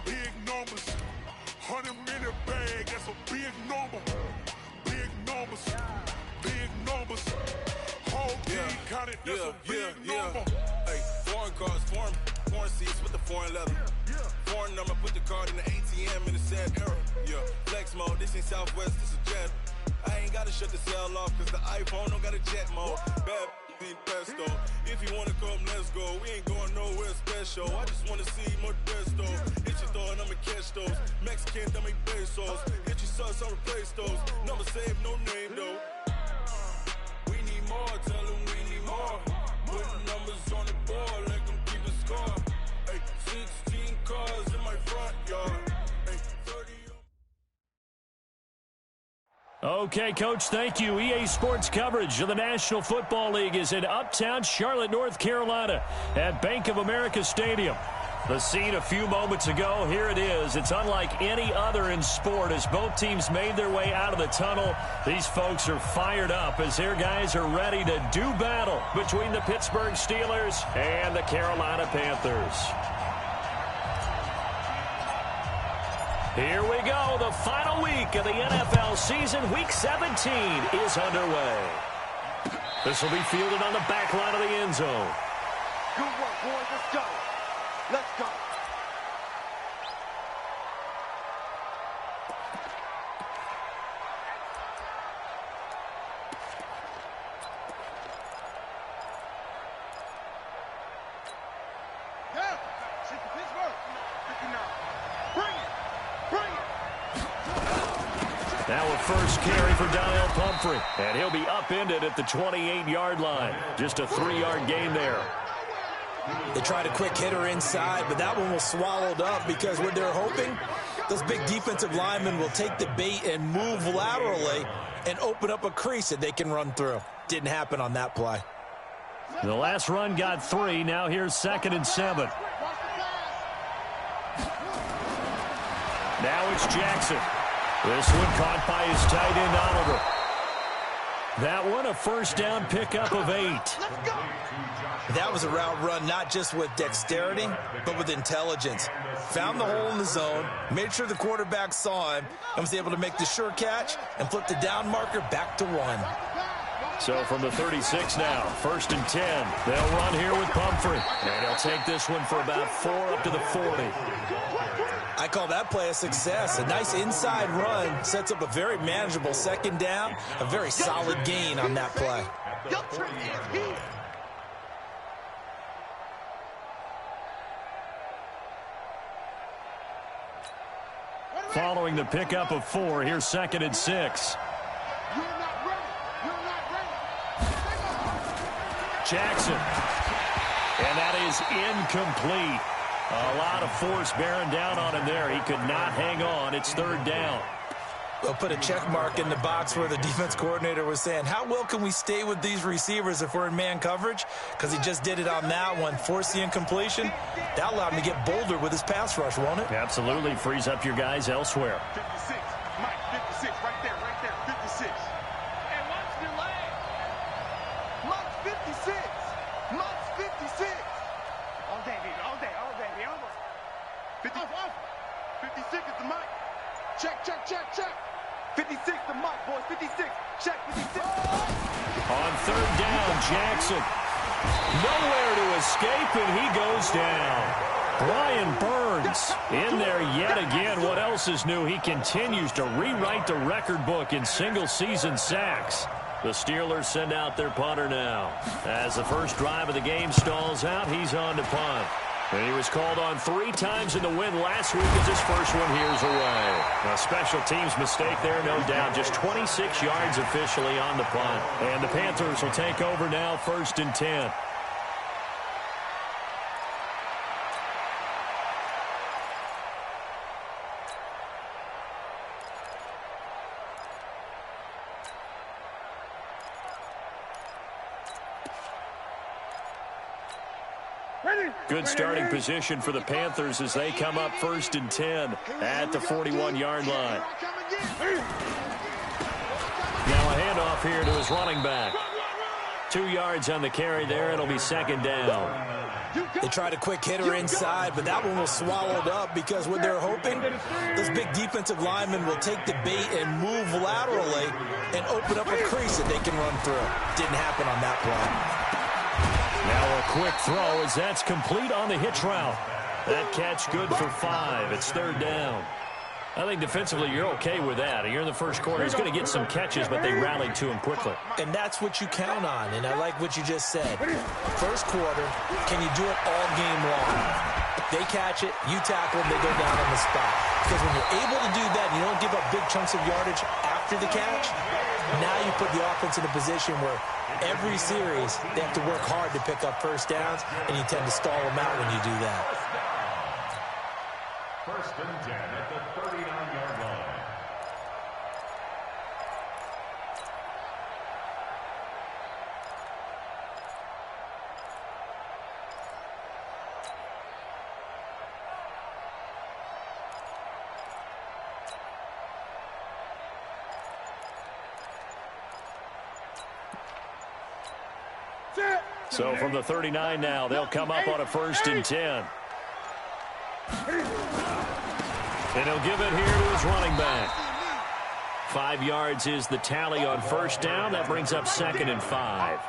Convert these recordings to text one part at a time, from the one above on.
Big numbers. 100-minute bag, that's a big number. Big numbers. Big numbers. Whole team counted, that's a big number. Hey, foreign cars, foreign seats with the foreign leather. Foreign number, put the card in the ATM in the sad era. Yeah, flex mode, this ain't Southwest, this is jet. I ain't gotta shut the cell off, cause the iPhone don't got a jet mode. Bad need pesto. If you wanna come, let's go. We ain't going nowhere special. I just wanna see Modesto. Hit your thought, I'ma catch those. Mexican, I make pesos. Hit your sauce, I'll replace those. Number saved, no name though. We need more, tell them we need more. Putting numbers on the board, let them keep the score. Hey, 16 cars in my front yard. Hey, 30. Okay, Coach, thank you. EA Sports coverage of the National Football League is in uptown Charlotte, North Carolina at Bank of America Stadium. The scene a few moments ago, here it is. It's unlike any other in sport as both teams made their way out of the tunnel. These folks are fired up as their guys are ready to do battle between the Pittsburgh Steelers and the Carolina Panthers. Here we go. The final week of the NFL season. Week 17 is underway. This will be fielded on the back line of the end zone. Good work, boys. Let's go. Let's go. Yeah. Shit to Pittsburgh. 59. Bring it. Bring it. Now a first carry for Donnell Pumphrey. And he'll be upended at the 28-yard line. Just a 3-yard gain there. They tried a quick hitter inside, but that one was swallowed up because what they're hoping, those big defensive linemen will take the bait and move laterally and open up a crease that they can run through. Didn't happen on that play. The last run got 3. Now here's 2nd and 7. Now it's Jackson. This one caught by his tight end, Oliver. That one a first down pickup of 8. That was a route run not just with dexterity, but with intelligence. Found the hole in the zone, made sure the quarterback saw him, and was able to make the sure catch and flip the down marker back to 1. So from the 36 now, 1st and 10. They'll run here with Pumphrey. And he'll take this one for about 4 up to the 40. I call that play a success. A nice inside run sets up a very manageable 2nd down, a very solid gain on that play. Following the pickup of 4, here's 2nd and 6. Jackson. And that is incomplete. A lot of force bearing down on him there. He could not hang on. It's 3rd down. They'll put a check mark in the box where the defense coordinator was saying, how well can we stay with these receivers if we're in man coverage? Because he just did it on that one. Forced the incompletion. That allowed him to get bolder with his pass rush, won't it? Absolutely. Frees up your guys elsewhere. 56. Mike, 56. Right there. 56. And watch the leg. Mike's 56. Mike's 56. All day, baby. All day. 50. 56 is the mic. Check. 56 the mic, boys. 56. Check. 56. On 3rd down, Jackson. Nowhere to escape, and he goes down. Brian Burns in there yet again. What else is new? He continues to rewrite the record book in single-season sacks. The Steelers send out their punter now. As the first drive of the game stalls out, he's on to punt. And he was called on 3 times in the win last week as his first one here's away. A special teams mistake there, no doubt. Just 26 yards officially on the punt. And the Panthers will take over now, 1st and 10. Good starting position for the Panthers as they come up 1st and 10 at the 41-yard line. Now a handoff here to his running back. 2 yards on the carry there. It'll be 2nd down. They tried a quick hitter inside, but that one was swallowed up because what they're hoping, those big defensive linemen will take the bait and move laterally and open up a crease that they can run through. Didn't happen on that play. Now a quick throw as that's complete on the hitch route. That catch good for 5. It's third down. I think defensively you're okay with that. Here in the first quarter, he's going to get some catches, but they rallied to him quickly. And that's what you count on, and I like what you just said. First quarter, can you do it all game long? They catch it, you tackle them, they go down on the spot. Because when you're able to do that, and you don't give up big chunks of yardage after the catch, now you put the offense in a position where every series they have to work hard to pick up first downs, and you tend to stall them out when you do that. First and 10 at the 39-yard line. So from the 39 now, they'll come up on a first and 10. And he'll give it here to his running back. 5 yards is the tally on first down. That brings up second and 5.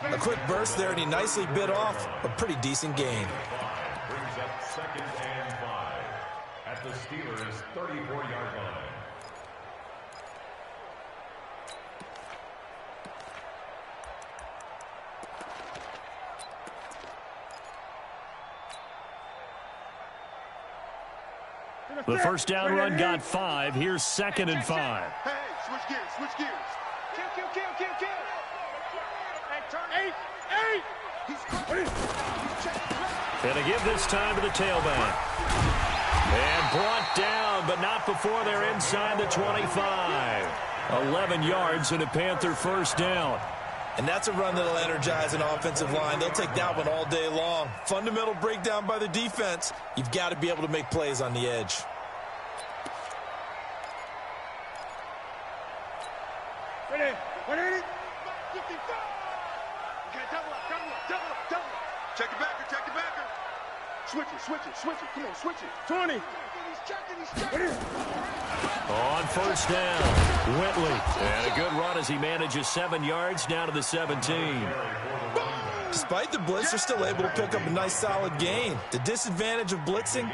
A quick burst there, and he nicely bit off a pretty decent gain. Brings up second and 5 at the Steelers' 34-yard line. The first down run got 5. Here's second and 5. Hey, switch gears, switch gears. Kill. Hey, turn 8. And to give this time to the tailback. And brought down, but not before they're inside the 25. 11 yards and a Panther first down. And that's a run that'll energize an offensive line. They'll take that one all day long. Fundamental breakdown by the defense. You've got to be able to make plays on the edge. Ready? 180. 55. Okay, double up. Check the backer. Switch it. Come on, switch it. 20. He's checking. On first down, Whitley. And a good run as he manages 7 yards down to the 17. Despite the blitz, they're still able to pick up a nice solid gain. The disadvantage of blitzing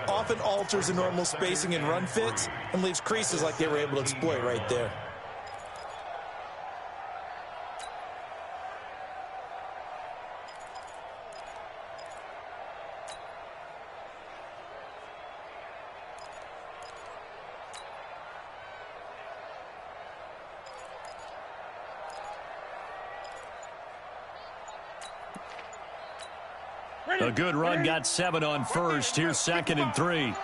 often alters the normal spacing and run fits and leaves creases like they were able to exploit right there. A good run got 7 on first. Here's second and 3. Now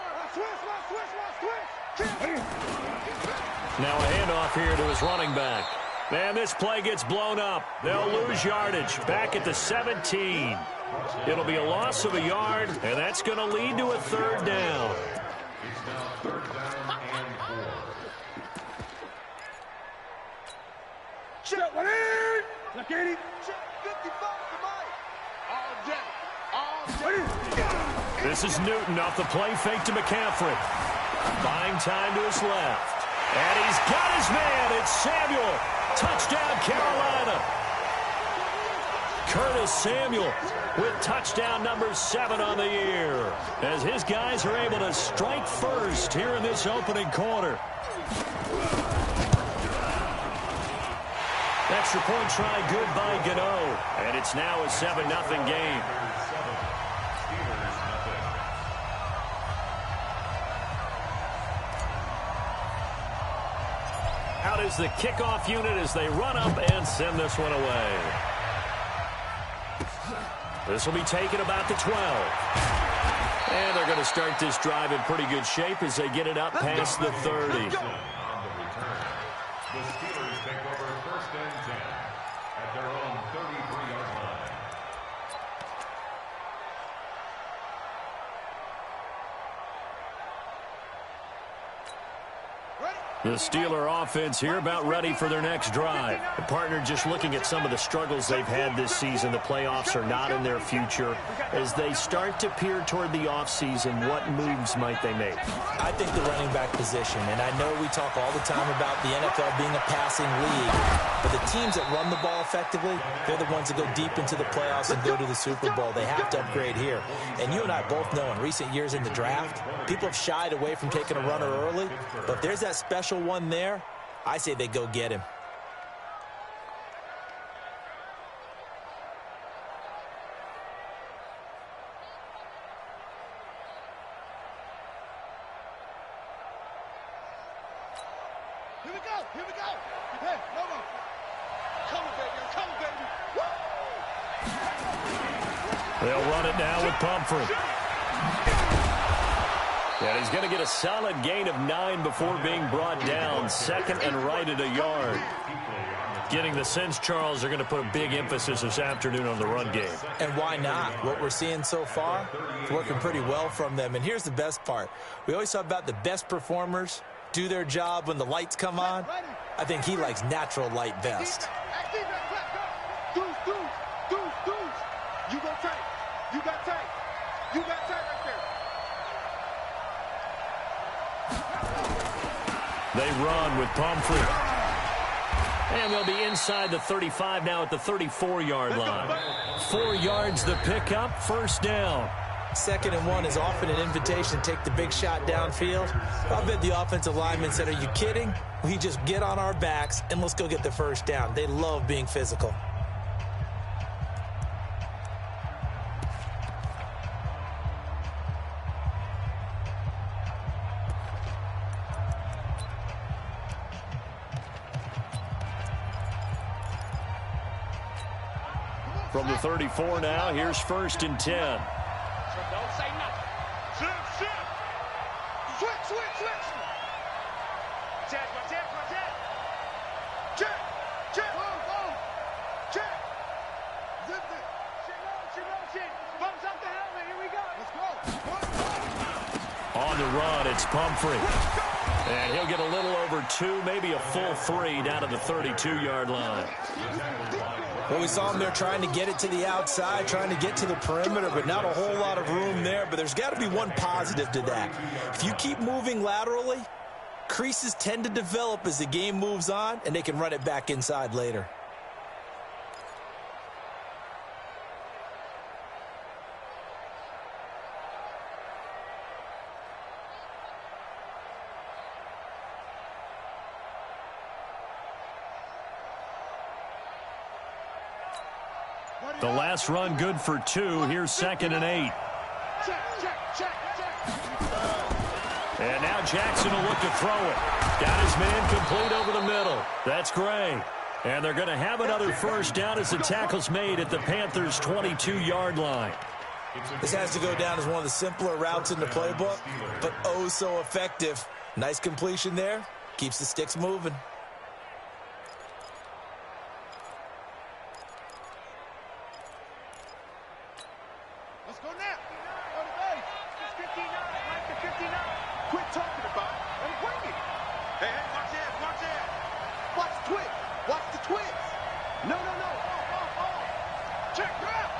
a handoff here to his running back. And this play gets blown up. They'll lose yardage back at the 17. It'll be a loss of a yard, and that's going to lead to a third down. It's now third down and 4. Check 180. Look at it. Check 55 to Mike. All day. This is Newton off the play fake to McCaffrey. Buying time to his left. And he's got his man. It's Samuel. Touchdown, Carolina. Curtis Samuel with touchdown number 7 on the year, as his guys are able to strike first here in this opening quarter. Extra point try good by Gano. And it's now a 7-0 game. Out is the kickoff unit as they run up and send this one away. This will be taken about the 12. And they're going to start this drive in pretty good shape as they get it up past the 30. On the return, the Steelers take over first and 10 at their own 33-yard line. The Steeler offense here about ready for their next drive. The partner just looking at some of the struggles they've had this season. The playoffs are not in their future. As they start to peer toward the offseason, what moves might they make? I think the running back position, and I know we talk all the time about the NFL being a passing league, but the teams that run the ball effectively, they're the ones that go deep into the playoffs and go to the Super Bowl. They have to upgrade here. And you and I both know in recent years in the draft, people have shied away from taking a runner early, but if there's that special one there, I say they go get him. Here we go, here we go. Hey, no more. Come on, baby, come on, baby. Woo! They'll run it now with Pumphrey. And he's going to get a solid gain of 9 before being brought down. Second and right at a yard. Getting the sense, Charles, they're going to put a big emphasis this afternoon on the run game. And why not? What we're seeing so far, it's working pretty well from them. And here's the best part. We always talk about the best performers do their job when the lights come on. I think he likes natural light best. Deuce. You got tight. You got tight. You got tight right there. They run with Pumphrey. And they'll be inside the 35 now at the 34-yard line. 4 yards the pickup, first down. 2nd and 1 is often an invitation to take the big shot downfield. I bet the offensive lineman said, are you kidding? We just get on our backs and let's go get the first down. They love being physical. From the 34 now, here's 1st and 10. So don't say nothing. Switch. Check. Zip it. Shit. Bumps up the helmet. Here we go. Let's go. On the run, it's Pumphrey. And he'll get a little over 2, maybe a full 3 down to the 32-yard line. Well, we saw him there trying to get it to the outside, trying to get to the perimeter, but not a whole lot of room there. But there's got to be one positive to that. If you keep moving laterally, creases tend to develop as the game moves on, and they can run it back inside later. The last run good for 2. Here's 2nd and 8. Check. And now Jackson will look to throw it. Got his man complete over the middle. That's great. And they're going to have another first down as the tackle's made at the Panthers' 22-yard line. This has to go down as one of the simpler routes in the playbook, but oh so effective. Nice completion there. Keeps the sticks moving. Let's go now. On the base. It's 59. Mike to 59. Quit talking about it and bring it. Hey, watch it. Watch the twist. Watch the twist. No. Check ground.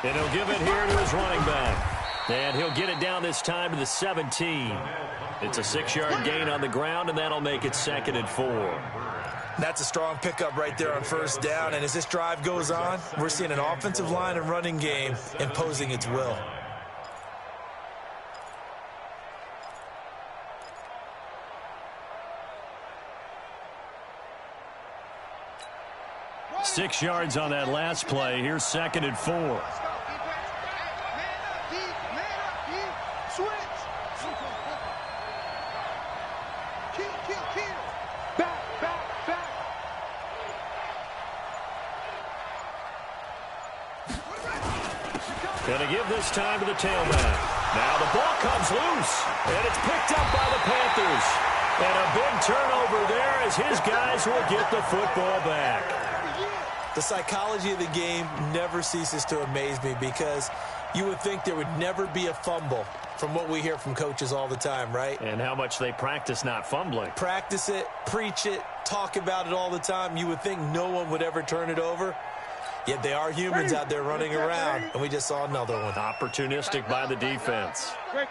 And he'll give it here to his running back. And he'll get it down this time to the 17. It's a 6-yard gain on the ground, and that'll make it 2nd and 4. That's a strong pickup right there on first down. And as this drive goes on, we're seeing an offensive line and running game imposing its will. Right. 6 yards on that last play. Here's 2nd and 4. Man up, D. Switch. Kill. Back. Gonna give this time to the tailback. Now the ball comes loose, and it's picked up by the Panthers. And a big turnover there as his guys will get the football back. The psychology of the game never ceases to amaze me because you would think there would never be a fumble from what we hear from coaches all the time, right? And how much they practice not fumbling. Practice it, preach it, talk about it all the time. You would think no one would ever turn it over. Yet they are humans out there running around, and we just saw another one. Opportunistic by the defense. Great.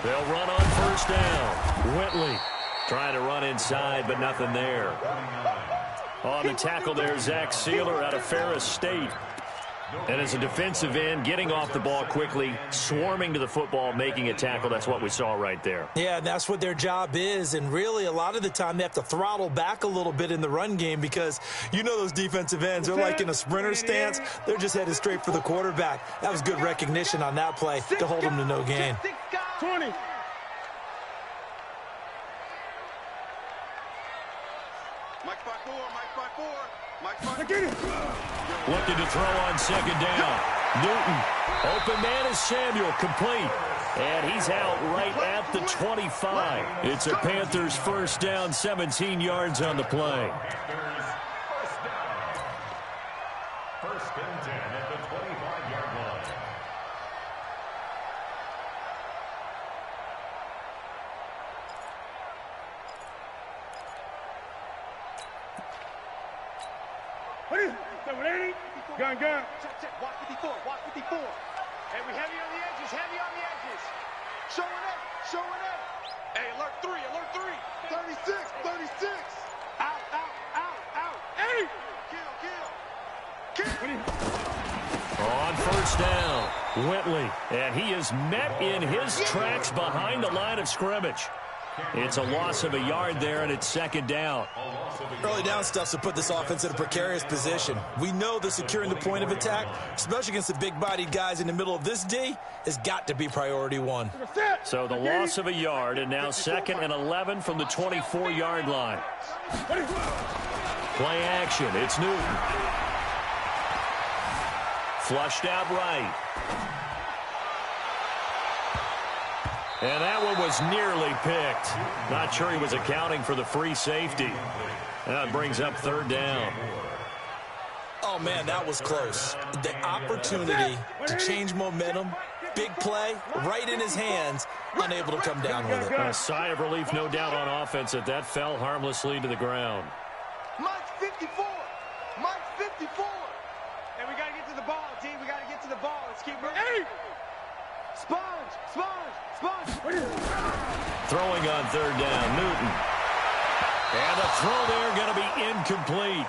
They'll run on first down. Whitley trying to run inside, but nothing there. On the tackle there, Zach Sealer out of Ferris State. And as a defensive end, getting off the ball quickly, swarming to the football, making a tackle, that's what we saw right there. Yeah, and that's what their job is. And really, a lot of the time, they have to throttle back a little bit in the run game because you know those defensive ends, they're like in a sprinter stance. They're just headed straight for the quarterback. That was good recognition on that play to hold them to no gain. 20. Looking to throw on second down. Newton. Open man is Samuel. Complete. And he's out right at the 25. It's a Panthers first down, 17 yards on the play. First and 10 at the 25-yard line. Gun. Check. Walk 54. Hey, we heavy on the edges. Showing up. Hey, alert 3. 36. Out. Hey! Kill. On first down, Whitley. And he is met in his tracks behind the line of scrimmage. It's a loss of a yard there, and it's second down. Early down stuff to put this offense in a precarious position. We know that securing the point of attack, especially against the big-bodied guys in the middle of this D, has got to be priority one. So the loss of a yard, and now second and 11 from the 24-yard line. Play action. It's Newton. Flushed out right. And that one was nearly picked. Not sure he was accounting for the free safety. That brings up third down. Oh, man, that was close. The opportunity to change momentum, big play, right in his hands, unable to come down with it. A sigh of relief, no doubt, on offense that that fell harmlessly to the ground. Mike's 54. And we got to get to the ball, D. We got to get to the ball. Let's keep moving. Hey! Sponge. Throwing on third down, Newton. And the throw there going to be incomplete.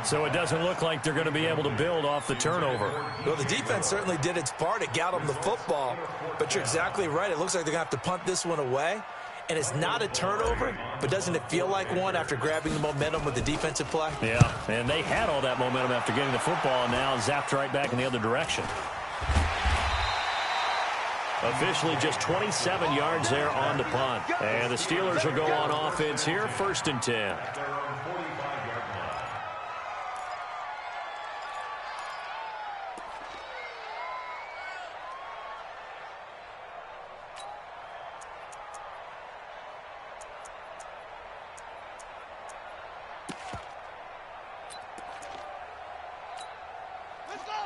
So it doesn't look like they're going to be able to build off the turnover. Well, the defense certainly did its part. It got them the football. But you're exactly right. It looks like they're going to have to punt this one away. And it's not a turnover, but doesn't it feel like one after grabbing the momentum with the defensive play? Yeah, and they had all that momentum after getting the football, and now zapped right back in the other direction. Officially just 27 yards there on the punt. And the Steelers will go on offense here, first and 10.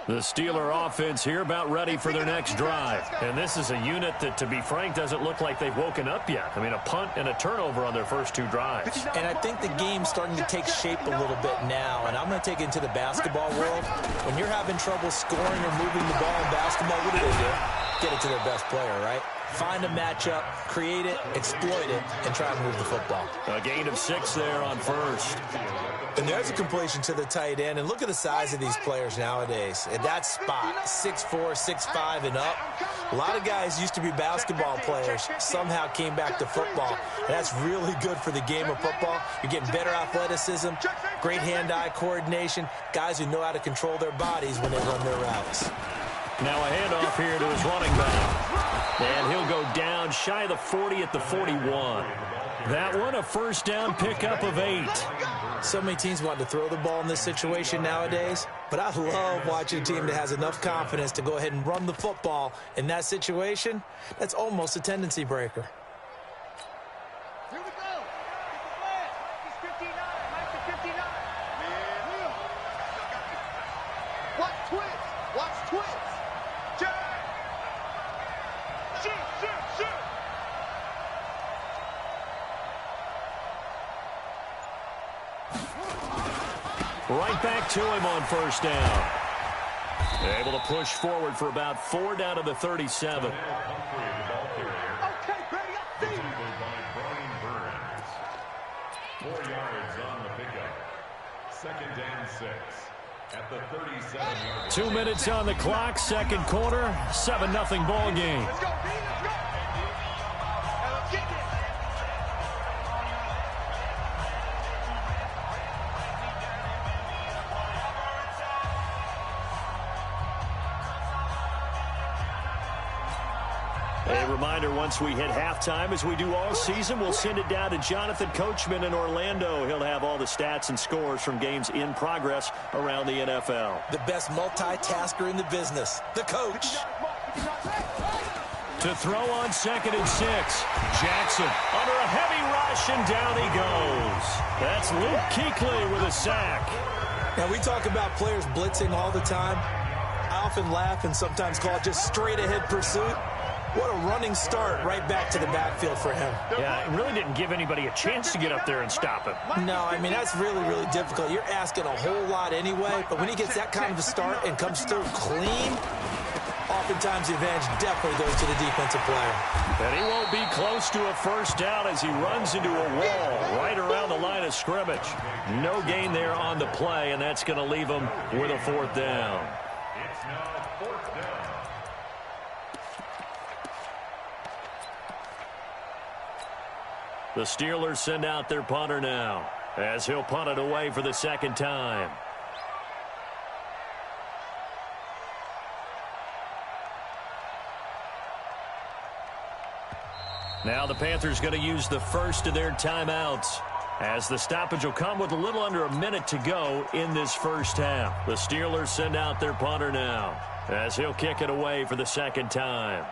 The Steeler offense here about ready for their next drive. And this is a unit that, to be frank, doesn't look like they've woken up yet. I mean, a punt and a turnover on their first two drives. And I think the game's starting to take shape a little bit now. And I'm going to take it into the basketball world. When you're having trouble scoring or moving the ball in basketball, what do? Get it to their best player, right? Find a matchup, create it, exploit it, and try to move the football. A gain of 6 there on first. And there's a completion to the tight end. And look at the size of these players nowadays. At that spot, 6'4", 6'5", and up. A lot of guys used to be basketball players, somehow came back to football. And that's really good for the game of football. You're getting better athleticism, great hand-eye coordination, guys who know how to control their bodies when they run their routes. Now a handoff here to his running back. And he'll go down shy of the 40 at the 41. That one a first down pickup of 8. So many teams want to throw the ball in this situation nowadays, but I love watching a team that has enough confidence to go ahead and run the football in that situation. That's almost a tendency breaker. Here we go. Mike is 59. Mike is 59. Man. Watch twist. back to him on first down. Able to push forward for about 4 down to the 37. Okay, Brady, I see you. By Brian Burns. 4 yards on the pickup. 2nd and 6 at the 37-yard line. 2 minutes on the clock, second quarter, 7-0 ball game. Let's go, B, let's go. And let's get this. A reminder, once we hit halftime, as we do all season, we'll send it down to Jonathan Coachman in Orlando. He'll have all the stats and scores from games in progress around the NFL. The best multitasker in the business, the coach. To throw on 2nd and 6. Jackson under a heavy rush, and down he goes. That's Luke Kuechly with a sack. Now, we talk about players blitzing all the time. I often laugh and sometimes call it just straight-ahead pursuit. What a running start right back to the backfield for him. Yeah, it really didn't give anybody a chance to get up there and stop him. No, I mean, that's really, really difficult. You're asking a whole lot anyway, but when he gets that kind of a start and comes through clean, oftentimes the advantage definitely goes to the defensive player. And he won't be close to a first down as he runs into a wall right around the line of scrimmage. No gain there on the play, and that's going to leave him with a 4th down. It's now 4th down. The Steelers send out their punter now, as he'll punt it away for the 2nd time. Now the Panthers going to use the first of their timeouts, as the stoppage will come with a little under a minute to go in this first half. The Steelers send out their punter now, as he'll kick it away for the 2nd time.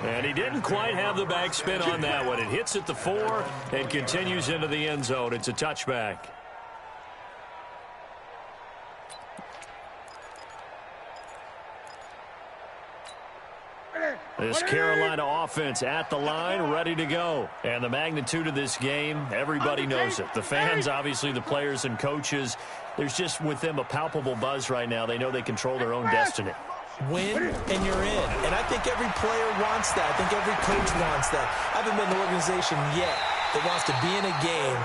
And he didn't quite have the backspin on that one. It hits at the 4 and continues into the end zone. It's a touchback. This Carolina offense at the line, ready to go. And the magnitude of this game, everybody knows it. The fans, obviously the players and coaches, there's just with them a palpable buzz right now. They know they control their own destiny. Win, and you're in. And I think every player wants that. I think every coach wants that. I haven't been in an organization yet that wants to be in a game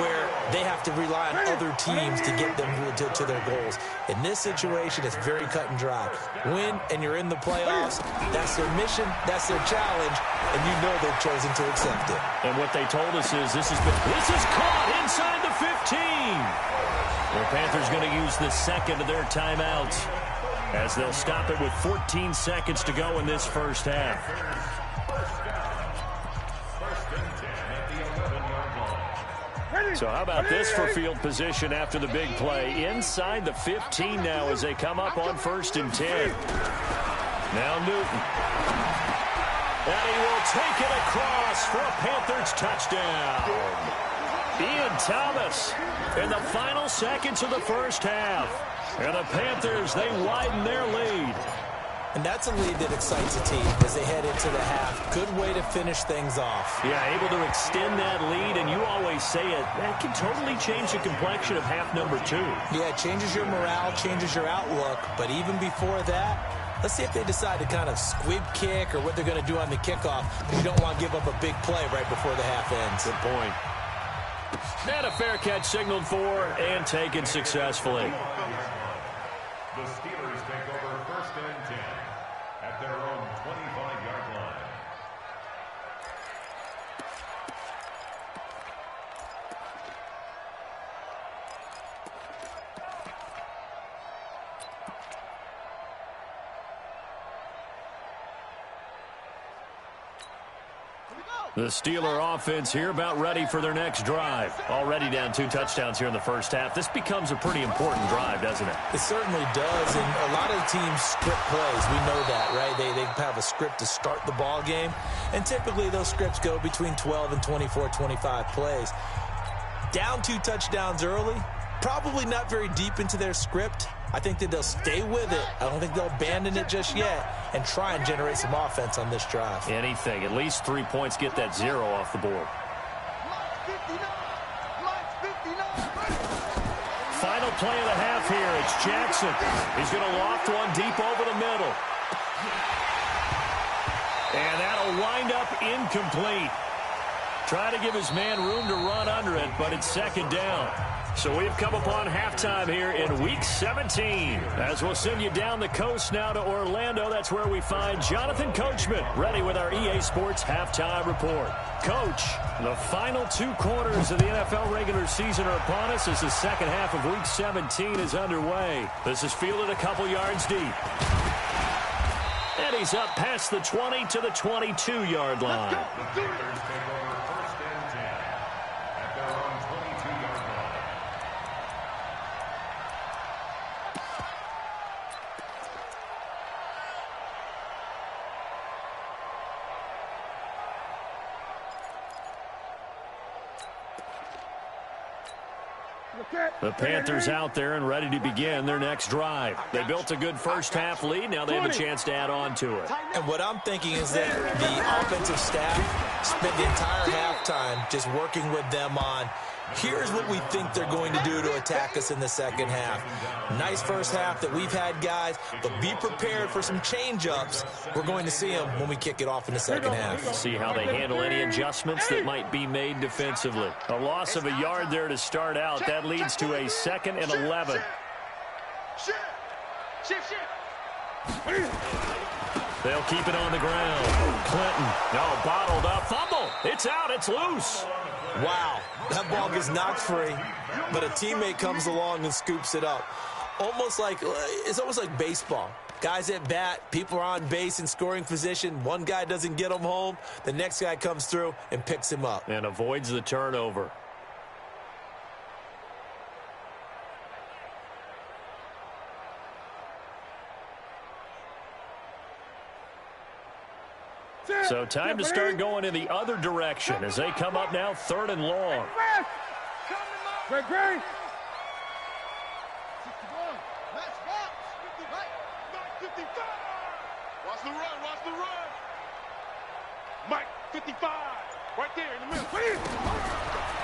where they have to rely on other teams to get them to their goals. In this situation, it's very cut and dry. Win, and you're in the playoffs. That's their mission. That's their challenge. And you know they've chosen to accept it. And what they told us is this is caught inside the 15. The Panthers going to use the 2nd of their timeouts, as they'll stop it with 14 seconds to go in this first half. So how about this for field position after the big play? Inside the 15 now as they come up on 1st and 10. Now Newton. And he will take it across for a Panthers touchdown. Ian Thomas in the final seconds of the first half. And the Panthers, they widen their lead. And that's a lead that excites a team as they head into the half. Good way to finish things off. Yeah, able to extend that lead, and you always say it, that can totally change the complexion of half number 2. Yeah, it changes your morale, changes your outlook. But even before that, let's see if they decide to kind of squib kick or what they're going to do on the kickoff. You don't want to give up a big play right before the half ends. Good point. And a fair catch signaled for and taken successfully. The Steelers take over 1st and 10 at their own 25-yard line. The Steeler offense here about ready for their next drive. Already down 2 touchdowns here in the first half. This becomes a pretty important drive, doesn't it? It certainly does, and a lot of teams script plays. We know that, right? They have a script to start the ball game, and typically those scripts go between 12 and 24, 25 plays. Down 2 touchdowns early, probably not very deep into their script. I think that they'll stay with it. I don't think they'll abandon it just yet and try and generate some offense on this drive. Anything. At least 3 points, get that 0 off the board. Final play of the half here. It's Jackson. He's going to loft one deep over the middle. And that'll wind up incomplete. Try to give his man room to run under it, but it's second down. So we've come upon halftime here in Week 17. As we'll send you down the coast now to Orlando, that's where we find Jonathan Coachman, ready with our EA Sports Halftime Report. Coach, the final 2 quarters of the NFL regular season are upon us as the second half of Week 17 is underway. This is fielded a couple yards deep. And he's up past the 20 to the 22-yard line. The Panthers out there and ready to begin their next drive. They built a good first-half lead. Now they have a chance to add on to it. And what I'm thinking is that the offensive staff spent the entire halftime just working with them on, here's what we think they're going to do to attack us in the second half. Nice first half that we've had, guys, but be prepared for some change-ups. We're going to see them when we kick it off in the second half. See how they handle any adjustments that might be made defensively. A loss of a yard there to start out. That leads to a 2nd and 11. They'll keep it on the ground. Clinton, no, bottled up. Fumble. It's out. It's loose. Wow, that ball gets knocked free, but a teammate comes along and scoops it up. It's almost like baseball. Guys at bat, people are on base in scoring position. One guy doesn't get him home. The next guy comes through and picks him up. And avoids the turnover. So time to start going in the other direction as they come up now 3rd and long. Great. Watch the run. Mike, 55. Right there in the middle.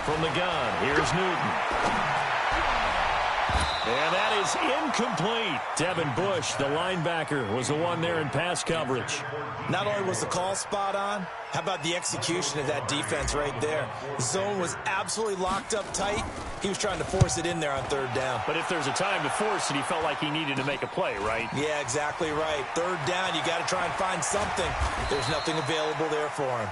From the gun, here's Newton. And that is incomplete. Devin Bush, the linebacker, was the one there in pass coverage. Not only was the call spot on, how about the execution of that defense right there? The zone was absolutely locked up tight. He was trying to force it in there on 3rd down. But if there's a time to force it, he felt like he needed to make a play, right? Yeah, exactly right. 3rd down, you got to try and find something. There's nothing available there for him.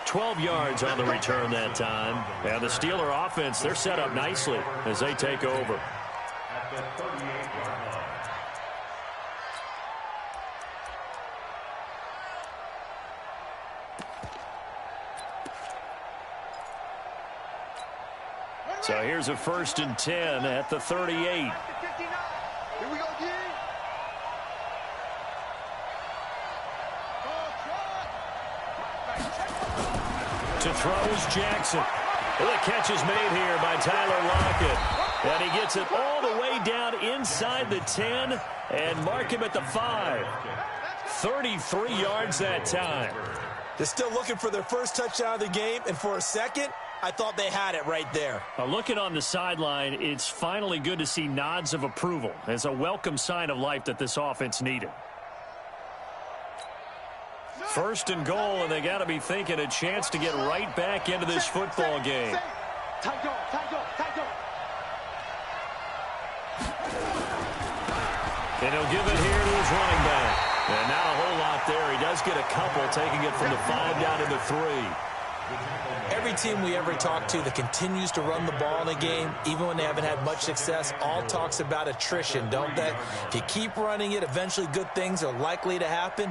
12 yards on the return that time. And the Steeler offense, they're set up nicely as they take over. At the 38-yard line. So here's a 1st and 10 at the 38. Here we go, D. To throw is Jackson. Well, the catch is made here by Tyler Lockett. And he gets it all the way down inside the 10 and mark him at the 5. 33 yards that time. They're still looking for their first touchdown of the game, and for a second, I thought they had it right there. Looking on the sideline, it's finally good to see nods of approval as a welcome sign of life that this offense needed. 1st and goal, and they got to be thinking a chance to get right back into this football game. Tight go. And he'll give it here to his running back. And not a whole lot there. He does get a couple, taking it from the 5 down to the 3. Every team we ever talk to that continues to run the ball in a game, even when they haven't had much success, all talks about attrition, don't they? If you keep running it, eventually good things are likely to happen.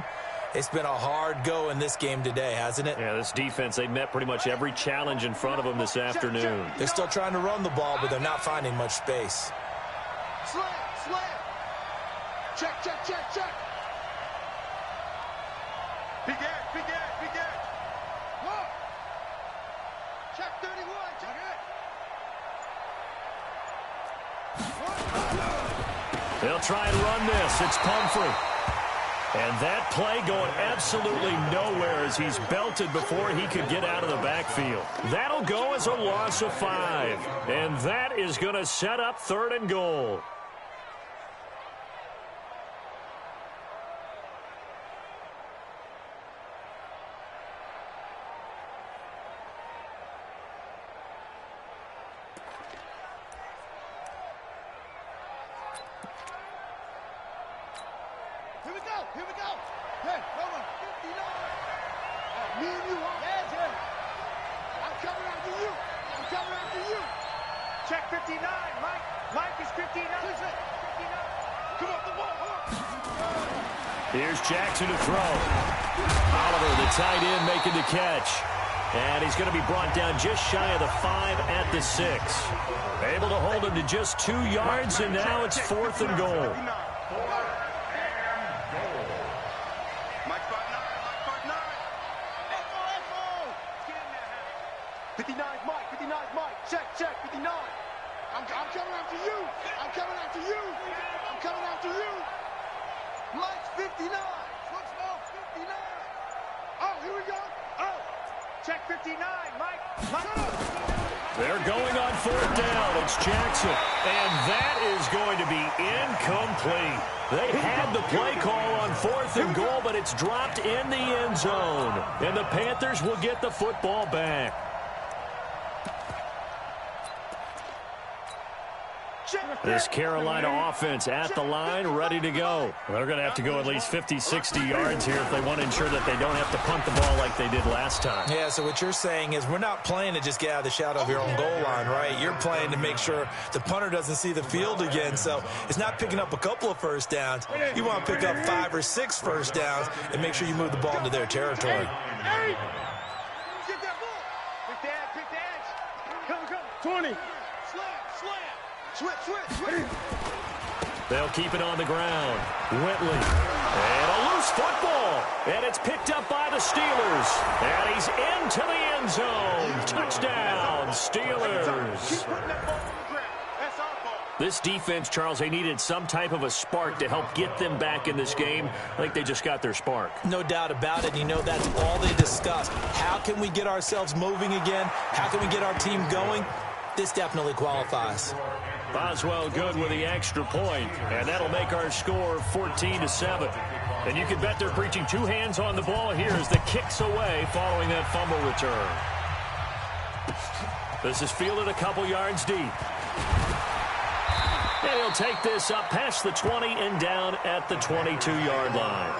It's been a hard go in this game today, hasn't it? Yeah, this defense, they met pretty much every challenge in front of them this afternoon. They're still trying to run the ball, but they're not finding much space. Slam. Check. Big edge. Look. Check 31. Check it. They'll try and run this. It's Pumphrey. And that play going absolutely nowhere as he's belted before he could get out of the backfield. That'll go as a loss of 5. And that is going to set up 3rd and goal. Here we go. Hey, over 59. Me and you, huh? Yeah. I'm coming after you. I'm coming after you. Check 59, Mike. Mike is 59. 59. Come up the wall, huh? Here's Jackson to throw. Oliver, the tight end, making the catch. And he's going to be brought down just shy of the 5 at the 6. Able to hold him to just 2 yards, and now it's 4th and goal. 59's Mike, 59's Mike. Check, 59. I'm coming after you. I'm coming after you. I'm coming after you. Mike's 59. Look, 59. Oh, here we go. Oh, check 59, Mike. They're going on 4th down. It's Jackson. And that is going to be incomplete. They had the play call on 4th and goal, but it's dropped in the end zone. And the Panthers will get the football back. This Carolina offense at the line, ready to go. They're going to have to go at least 50, 60 yards here if they want to ensure that they don't have to punt the ball like they did last time. Yeah, so what you're saying is we're not playing to just get out of the shadow of your own goal line, right? You're playing to make sure the punter doesn't see the field again. So it's not picking up a couple of first downs. You want to pick up 5 or 6 first downs and make sure you move the ball into their territory. Hey! Get that ball! Pick the edge. Come. 20. Slam. Switch. They'll keep it on the ground. Whitley. And a loose football. And it's picked up by the Steelers. And he's into the end zone. Touchdown, Steelers. This defense, Charles, they needed some type of a spark to help get them back in this game. I think they just got their spark. No doubt about it. You know, that's all they discussed. How can we get ourselves moving again? How can we get our team going? This definitely qualifies. Boswell good with the extra point, and that'll make our score 14-7. And you can bet they're preaching 2 hands on the ball here as the kick's away following that fumble return. This is fielded a couple yards deep. And he'll take this up past the 20 and down at the 22-yard line.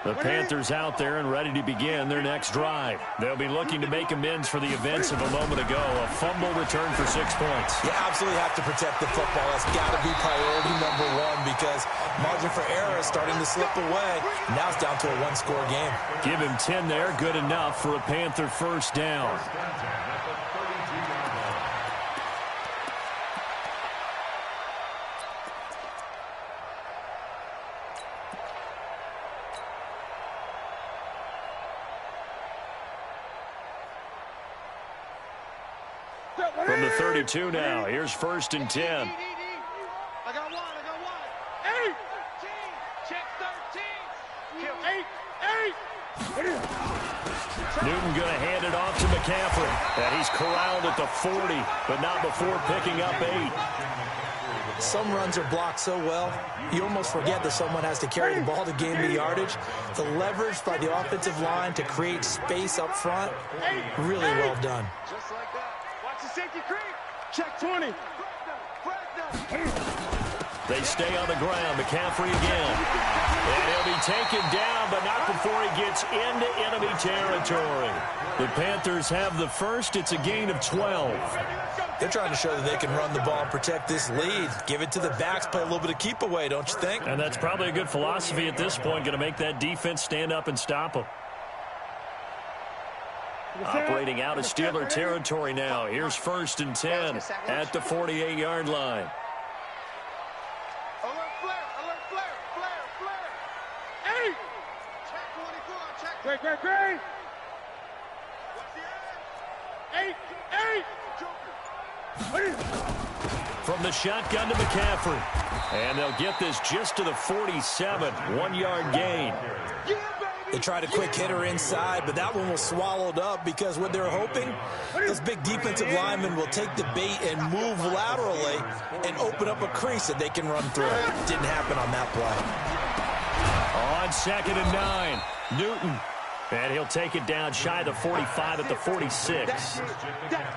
The Panthers out there and ready to begin their next drive. They'll be looking to make amends for the events of a moment ago. A fumble return for 6 points. You absolutely have to protect the football. That's got to be priority #1 because margin for error is starting to slip away. Now it's down to a 1-score game. Give him 10 there. Good enough for a Panther first down. From the 32 now, here's 1st and 10. I got one. 8. Check 13. 8. Newton going to hand it off to McCaffrey. And he's corralled at the 40, but not before picking up 8. Some runs are blocked so well, you almost forget that someone has to carry the ball to gain the yardage. The leverage by the offensive line to create space up front, really well done. Just like that. Watch the safety creep. Check 20. They stay on the ground. McCaffrey again. And he'll be taken down, but not before he gets into enemy territory. The Panthers have the first. It's a gain of 12. They're trying to show that they can run the ball and protect this lead. Give it to the backs, play a little bit of keep away, don't you think? And that's probably a good philosophy at this point. Going to make that defense stand up and stop them. Operating out of Steeler territory now. Here's 1st and 10 at the 48-yard line. Alert flare. 8. Check Referee! Eight! From the shotgun to McCaffrey. And they'll get this just to the 47. 1-yard gain. They tried a quick hitter inside, but that one was swallowed up because what they're hoping, those big defensive linemen will take the bait and move laterally and open up a crease that they can run through. Didn't happen on that play. On 2nd and 9, Newton. And he'll take it down shy of the 45 at the 46.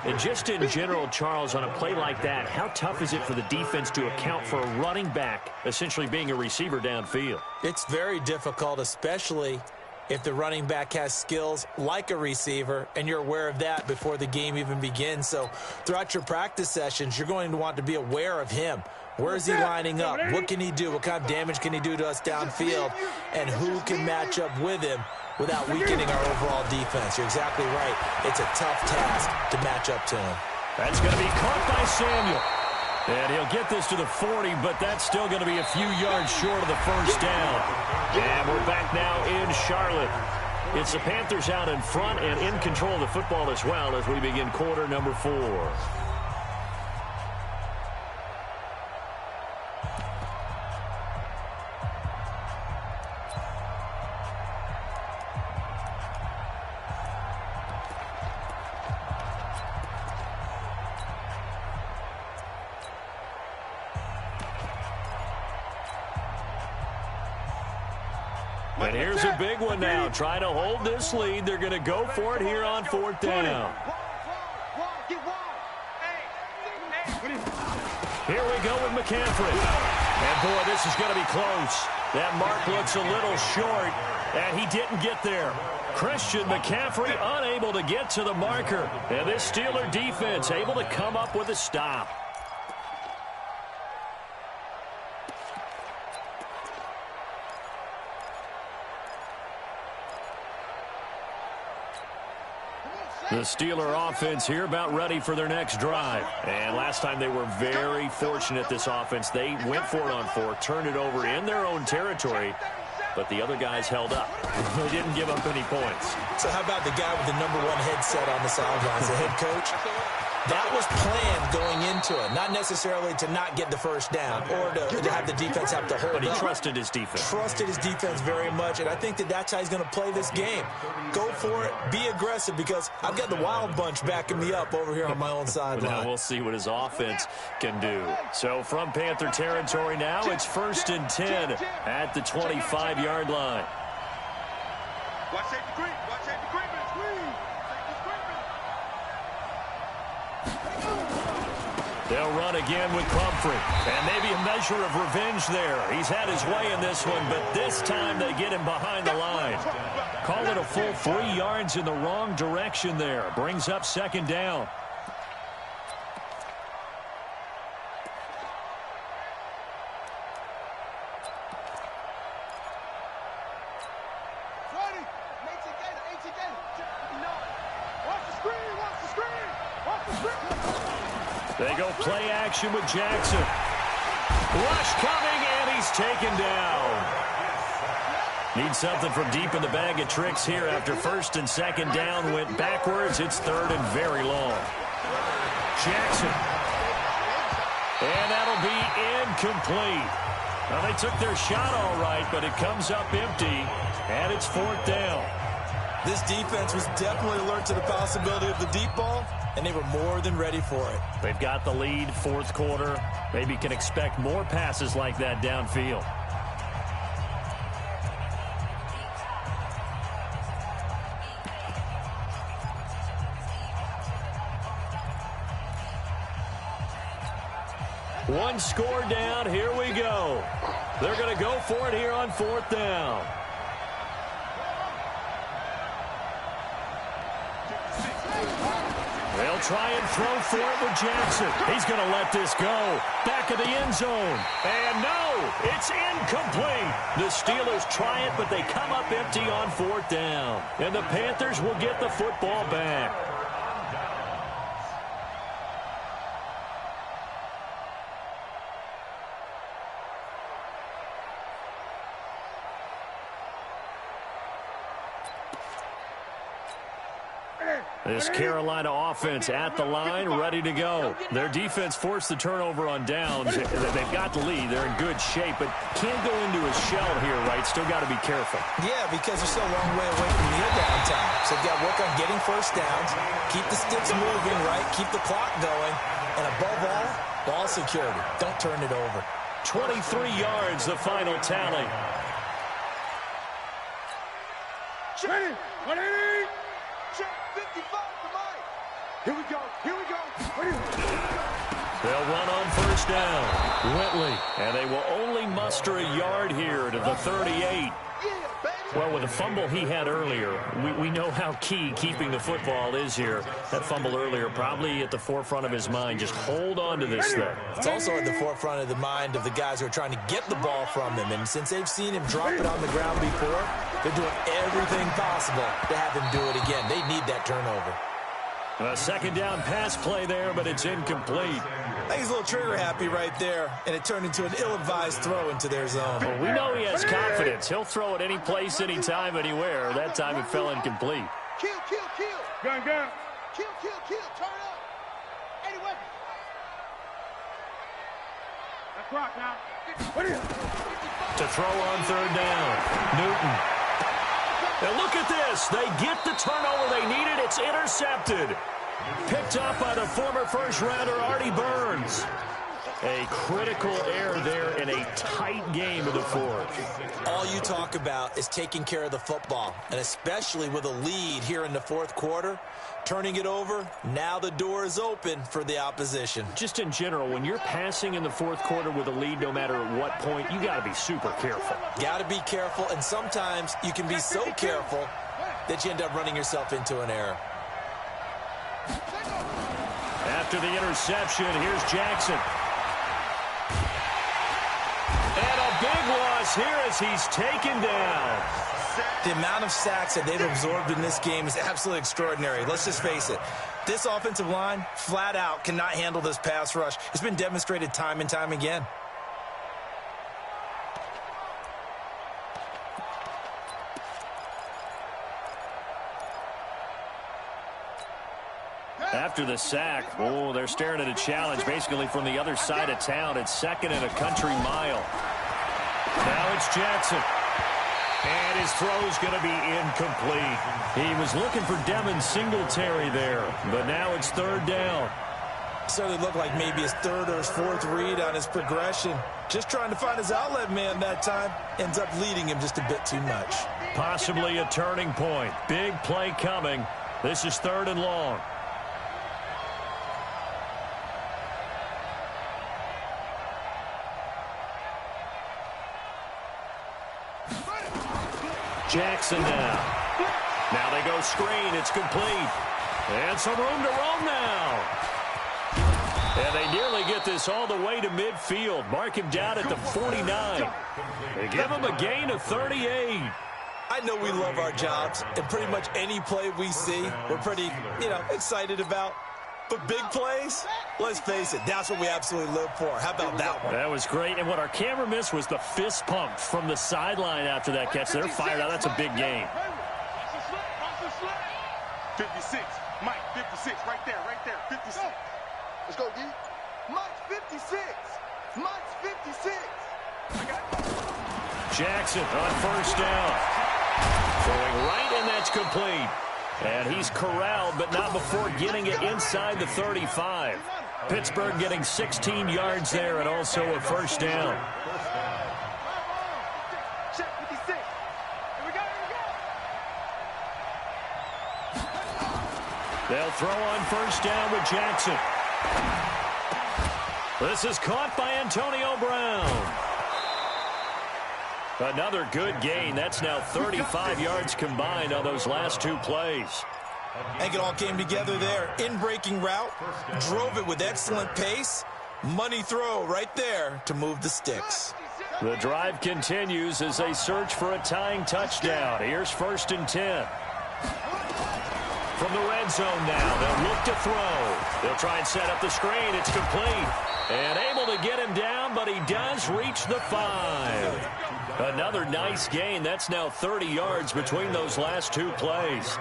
And just in general, Charles, on a play like that, how tough is it for the defense to account for a running back essentially being a receiver downfield? It's very difficult, especially if the running back has skills like a receiver, and you're aware of that before the game even begins. So throughout your practice sessions, you're going to want to be aware of him. Where is he lining up? What can he do? What kind of damage can he do to us downfield? And who can match up with him without weakening our overall defense? You're exactly right. It's a tough task to match up to him. That's going to be caught by Samuel. And he'll get this to the 40, but that's still going to be a few yards short of the first down. And we're back now in Charlotte. It's the Panthers out in front and in control of the football as well as we begin quarter number 4. And here's a big one now. Trying to hold this lead. They're going to go for it here on 4th down. Here we go with McCaffrey. And, boy, this is going to be close. That mark looks a little short, and he didn't get there. Christian McCaffrey unable to get to the marker. And this Steeler defense able to come up with a stop. The Steeler offense here about ready for their next drive. And last time they were very fortunate, this offense. They went for it on 4, turned it over in their own territory, but the other guys held up. They didn't give up any points. So how about the guy with the #1 headset on the sidelines, the head coach? That was planned going into it, not necessarily to not get the first down or to have the defense have to hold But he up. trusted his defense. Trusted his defense very much, and I think that's how he's going to play this game. Go for it, be aggressive, because I've got the wild bunch backing me up over here on my own sideline. Now we'll see what his offense can do. So from Panther territory now, it's 1st and 10 at the 25-yard line. Watch safety creep. Watch safety creep. They'll run again with Pumphrey. And maybe a measure of revenge there. He's had his way in this one, but this time they get him behind the line. Call it a full 3 yards in the wrong direction there. Brings up 2nd down. They go play action with Jackson. Rush coming, and he's taken down. Need something from deep in the bag of tricks here after 1st and 2nd down. Went backwards. It's 3rd and very long. Jackson. And that'll be incomplete. Well, they took their shot all right, but it comes up empty, and it's 4th down. This defense was definitely alert to the possibility of the deep ball, and they were more than ready for it. They've got the lead, 4th quarter. Maybe can expect more passes like that downfield. One score down. Here we go. They're going to go for it here on 4th down. They'll try and throw for it with Jackson. He's going to let this go. Back of the end zone. And no, it's incomplete. The Steelers try it, but they come up empty on 4th down. And the Panthers will get the football back. This Carolina offense at the line, ready to go. Their defense forced the turnover on downs. They've got the lead. They're in good shape, but can't go into a shell here, right? Still got to be careful. Yeah, because they're still a long way away from near downtime. So they've got to work on getting first downs, keep the sticks moving, right? Keep the clock going. And above all, ball security. Don't turn it over. 23 yards, the final tally. Ready? 180. Check 55 to Mike. Here we go. Here we go. They'll run on first down. Whitley. And they will only muster a yard here to the 38. Well, with the fumble he had earlier, we know how key keeping the football is here. That fumble earlier probably at the forefront of his mind. Just hold on to this thing. It's also at the forefront of the mind of the guys who are trying to get the ball from him. And since they've seen him drop it on the ground before, they're doing everything possible to have him do it again. They need that turnover. A second down pass play there, but it's incomplete. I think he's a little trigger happy right there, and it turned into an ill-advised throw into their zone. Well, we know he has confidence. He'll throw it any place, anytime, anywhere. That time it fell incomplete. Kill. Gun. Kill. Turn up. 80 weapons. That's rock now. To throw on third down. Newton. And look at this. They get the turnover they needed. It's intercepted. Picked up by the former first-rounder, Artie Burns. A critical error there in a tight game of the fourth. All you talk about is taking care of the football, and especially with a lead here in the fourth quarter, turning it over, now the door is open for the opposition. Just in general, when you're passing in the fourth quarter with a lead, no matter at what point, you got to be super careful. Got to be careful, and sometimes you can be so careful that you end up running yourself into an error. After the interception, here's Jackson. And a big loss here as he's taken down. The amount of sacks that they've absorbed in this game is absolutely extraordinary. Let's just face it. This offensive line, flat out, cannot handle this pass rush. It's been demonstrated time and time again. After the sack, they're staring at a challenge basically from the other side of town. It's second and a country mile. Now it's Jackson. And his throw's going to be incomplete. He was looking for Devin Singletary there, but now it's third down. Certainly looked like maybe his third or his fourth read on his progression. Just trying to find his outlet man that time. Ends up leading him just a bit too much. Possibly a turning point. Big play coming. This is third and long. Jackson now. Now they go screen. It's complete. And some room to roam now. And they nearly get this all the way to midfield. Mark him down at the 49. They give him a gain of 38. I know we love our jobs, and pretty much any play we see, we're pretty, excited about. But big plays, let's face it, that's what we absolutely live for. How about that one? That was great. And what our camera missed was the fist pump from the sideline after that catch. They're fired out. That's a big game. 56. Mike, 56. Right there. 56. Let's go, D. Mike's 56. Mike's 56. Jackson on first down. Throwing right, and that's complete. And he's corralled, but not before getting it inside the 35. Pittsburgh getting 16 yards there and also a first down. Check 56. Here we go. They'll throw on first down with Jackson. This is caught by Antonio Brown. Another good gain. That's now 35 yards combined on those last two plays. I think it all came together there. In-breaking route, drove it with excellent pace. Money throw right there to move the sticks. The drive continues as they search for a tying touchdown. Here's first and 10. From the red zone now, they'll look to throw. They'll try and set up the screen. It's complete. And able to get him down, but he does reach the 5. Another nice gain. That's now 30 yards between those last two plays.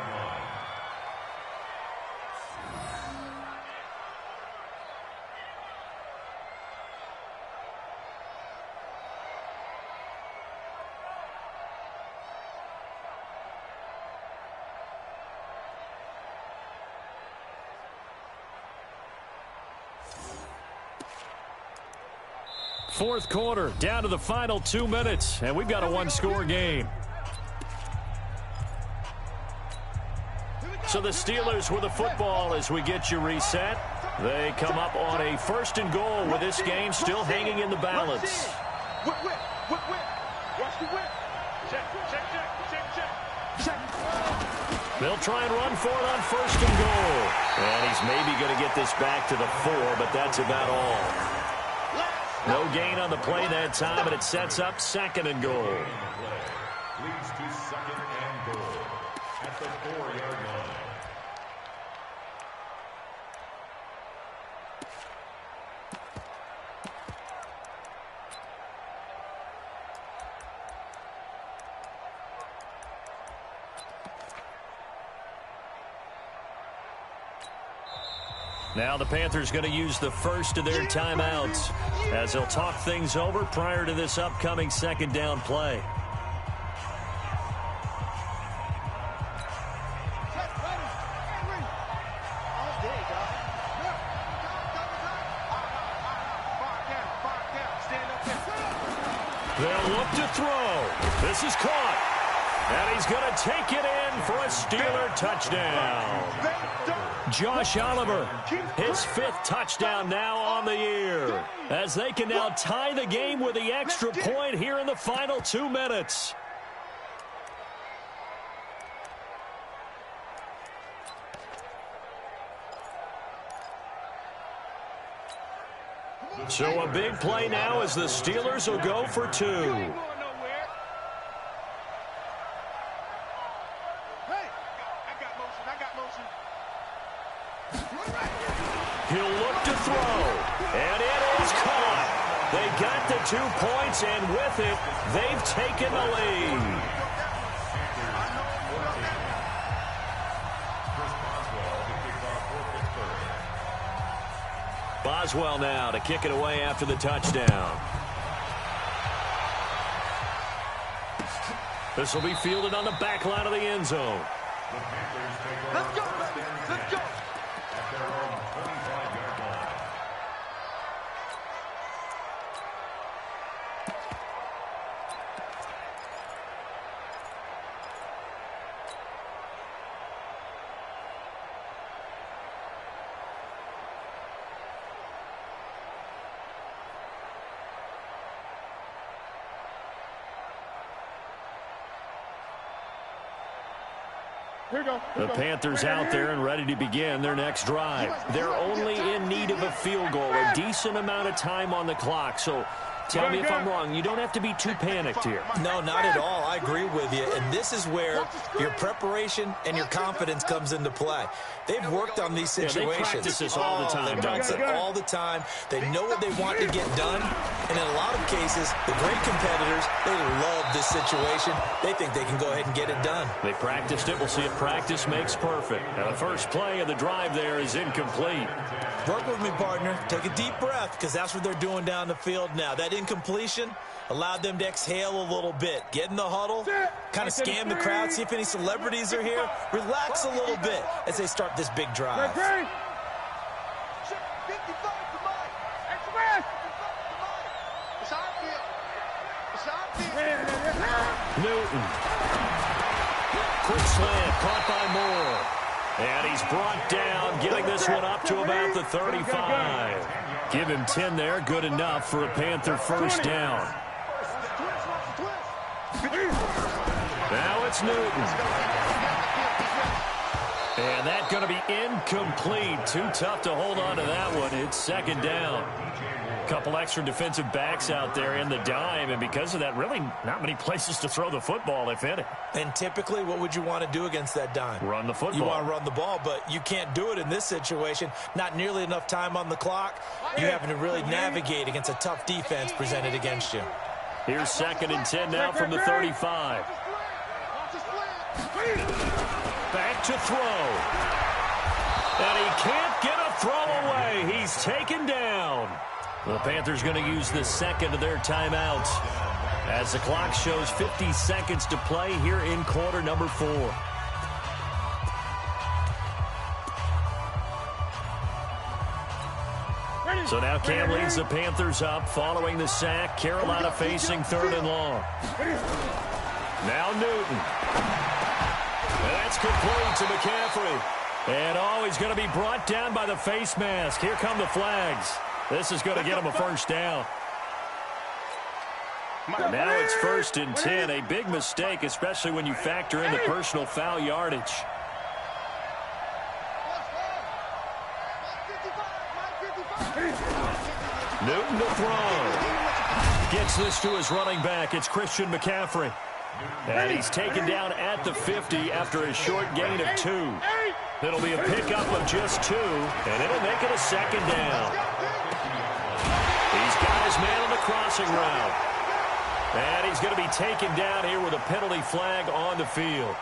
Fourth quarter, down to the final 2 minutes, and we've got a one-score game. So the Steelers with the football as we get you reset. They come up on a 1st and goal with this game still hanging in the balance. Whip. Watch the whip. Check. They'll try and run for it on 1st and goal. And he's maybe going to get this back to the 4, but that's about all. No gain on the play that time, and it sets up 2nd and goal. Leads to 2nd and goal at the 4-yard line. Now the Panthers going to use the first of their timeouts as they'll talk things over prior to this upcoming 2nd down play. They'll look to throw. This is caught. And he's going to take it in for a Steeler touchdown. Josh Oliver, his 5th touchdown now on the year, as they can now tie the game with the extra point here in the final 2 minutes. So a big play now as the Steelers will go for 2. He'll look to throw, and it is caught. They got the 2 points, and with it, they've taken the lead. Boswell now to kick it away after the touchdown. This will be fielded on the back line of the end zone. Let's go, baby. Let's go. At their own 25-yard line. The Panthers out there and ready to begin their next drive. They're only in need of a field goal, a decent amount of time on the clock. So tell me if I'm wrong. You don't have to be too panicked here. No, not at all. I agree with you. And this is where your preparation and your confidence comes into play. They've worked on these situations. Yeah, they practice this all the time. They practice it all the time. They know what they want to get done. And in a lot of cases, the great competitors, they love this situation. They think they can go ahead and get it done. They practiced it. We'll see if practice makes perfect. And the first play of the drive there is incomplete. Work with me, partner. Take a deep breath, because that's what they're doing down the field now. That incompletion allowed them to exhale a little bit. Get in the huddle, kind of scan the crowd, see if any celebrities are here. Relax a little bit as they start this big drive. Newton. Quick slant, caught by Moore. And he's brought down, getting this one up to about the 35. Give him 10 there, good enough for a Panther first down. Now it's Newton. And that's going to be incomplete. Too tough to hold on to that one. It's 2nd down. Couple extra defensive backs out there in the dime, and because of that, really not many places to throw the football, if any. And typically, what would you want to do against that dime? Run the football. You want to run the ball, but you can't do it in this situation. Not nearly enough time on the clock. You're having to really navigate against a tough defense presented against you. Here's 2nd and 10 now from the 35. Back to throw. And he can't get a throw away. He's taken down. The Panthers going to use the 2nd of their timeouts as the clock shows 50 seconds to play here in quarter number 4. So now Cam leads the Panthers up following the sack. Carolina facing 3rd and long. Now Newton. And that's complete to McCaffrey. And he's going to be brought down by the face mask. Here come the flags. This is going to get him a first down. Now it's 1st and 10. A big mistake, especially when you factor in the personal foul yardage. Newton to throw. Gets this to his running back. It's Christian McCaffrey. And he's taken down at the 50 after a short gain of 2. It'll be a pickup of just 2, and it'll make it a 2nd down. He's got his man on the crossing route. And he's going to be taken down here with a penalty flag on the field.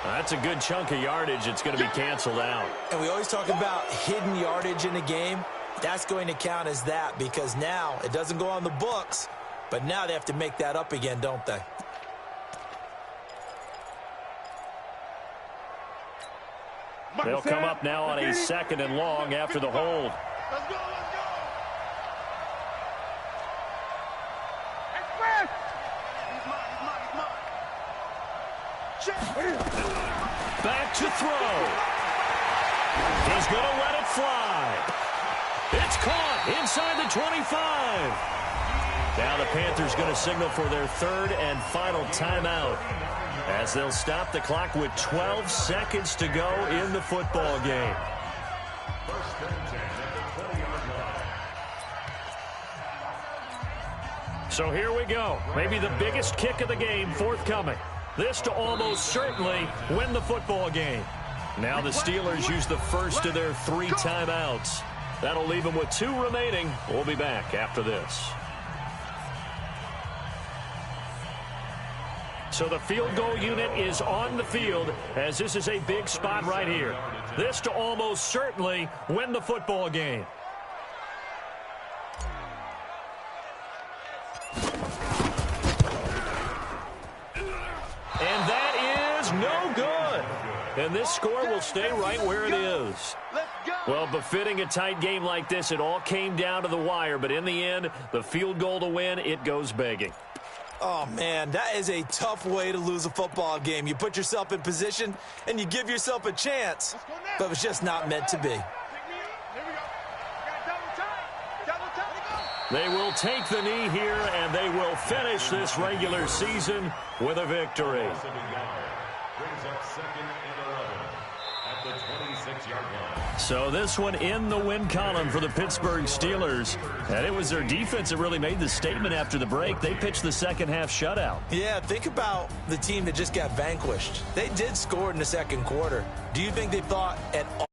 That's a good chunk of yardage. It's going to be canceled out. And we always talk about hidden yardage in the game. That's going to count as that because now it doesn't go on the books, but now they have to make that up again, don't they? They'll come up now on a 2nd and long after the hold. Let's go, let's go. Back to throw. He's going to let it fly. It's caught inside the 25. Now the Panthers going to signal for their 3rd and final timeout as they'll stop the clock with 12 seconds to go in the football game. So here we go. Maybe the biggest kick of the game forthcoming. This to almost certainly win the football game. Now the Steelers use the first of their 3 timeouts. That'll leave them with 2 remaining. We'll be back after this. So the field goal unit is on the field as this is a big spot right here. This to almost certainly win the football game. And that is no good. And this score will stay right where it is. Well, befitting a tight game like this, it all came down to the wire. But in the end, the field goal to win, it goes begging. Oh, man, that is a tough way to lose a football game. You put yourself in position, and you give yourself a chance. But it's just not meant to be. They will take the knee here, and they will finish this regular season with a victory. Brings up 2nd and 11 at the 26-yard line. So this one in the win column for the Pittsburgh Steelers. And it was their defense that really made the statement after the break. They pitched the second half shutout. Yeah, think about the team that just got vanquished. They did score in the 2nd quarter. Do you think they thought at all?